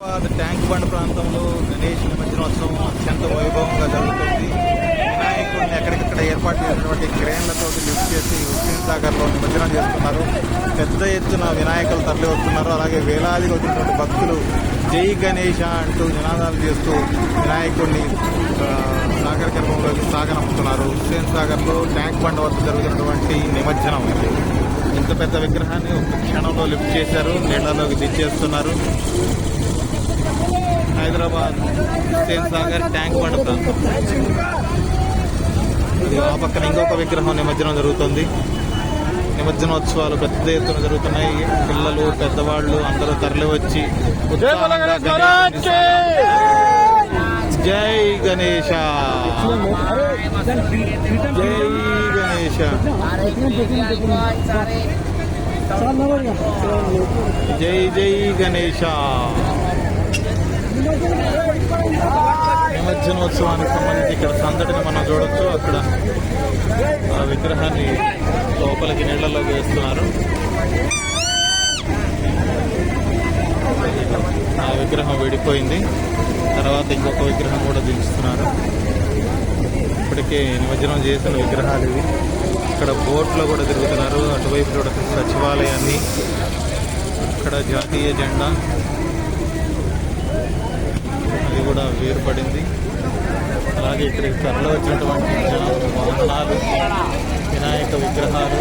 Tank bund ప్రాంతంలో గణేష్ నిమజ్జనోత్సవం అత్యంత వైభవంగా జరుగుతుంది. వినాయకుడిని ఎక్కడికక్కడ ఏర్పాటు చేసినటువంటి క్రేన్లతో లిఫ్ట్ చేసి హుస్సేన్ సాగర్లో నిమజ్జనం చేస్తున్నారు. పెద్ద ఎత్తున వినాయకులు తరలి వస్తున్నారు. అలాగే వేలాదిగా వచ్చినటువంటి భక్తులు జై గణేష అంటూ నినాదాలు చేస్తూ వినాయకుడిని సాగర్ గర్భంలోకి సాగనంపుతున్నారు. హుస్సేన్ సాగర్లో ట్యాంక్ బండ్ వద్ద జరుగుతున్నటువంటి నిమజ్జనం. ఇంత పెద్ద విగ్రహాన్ని ఒక క్షణంలో లిఫ్ట్ చేశారు, నీళ్లలోకి దించేస్తున్నారు. హైదరాబాద్ హుస్సేన్ సాగర్ ట్యాంక్ బండ్ ప్రాంతం. ఆ పక్కన ఇంకొక విగ్రహం నిమజ్జనం జరుగుతుంది. నిమజ్జనోత్సవాలు పెద్ద ఎత్తున జరుగుతున్నాయి. పిల్లలు, పెద్దవాళ్లు అందరూ తరలి వచ్చి జై గణేష, జై గణేష, జై జై గణేష. నిమజ్జనోత్సవానికి సంబంధించి ఇక్కడ సందడిని మనం చూడొచ్చు. అక్కడ ఆ విగ్రహాన్ని లోపలికి నీళ్లలోకి వేస్తున్నారు. ఆ విగ్రహం విడిపోయింది. తర్వాత ఇంకొక విగ్రహం కూడా దించుతున్నారు. ఇప్పటికే నిమజ్జనం చేసిన విగ్రహాలు ఇవి. ఇక్కడ బోట్లో కూడా తిరుగుతున్నారు. అటువైపు చూడొచ్చు సచివాలయాన్ని, ఇక్కడ జాతీయ జెండా అది కూడా వేరుపడింది. అలాగే ఇక్కడికి తరలి వచ్చినటువంటి వాహనాలు, వినాయక విగ్రహాలు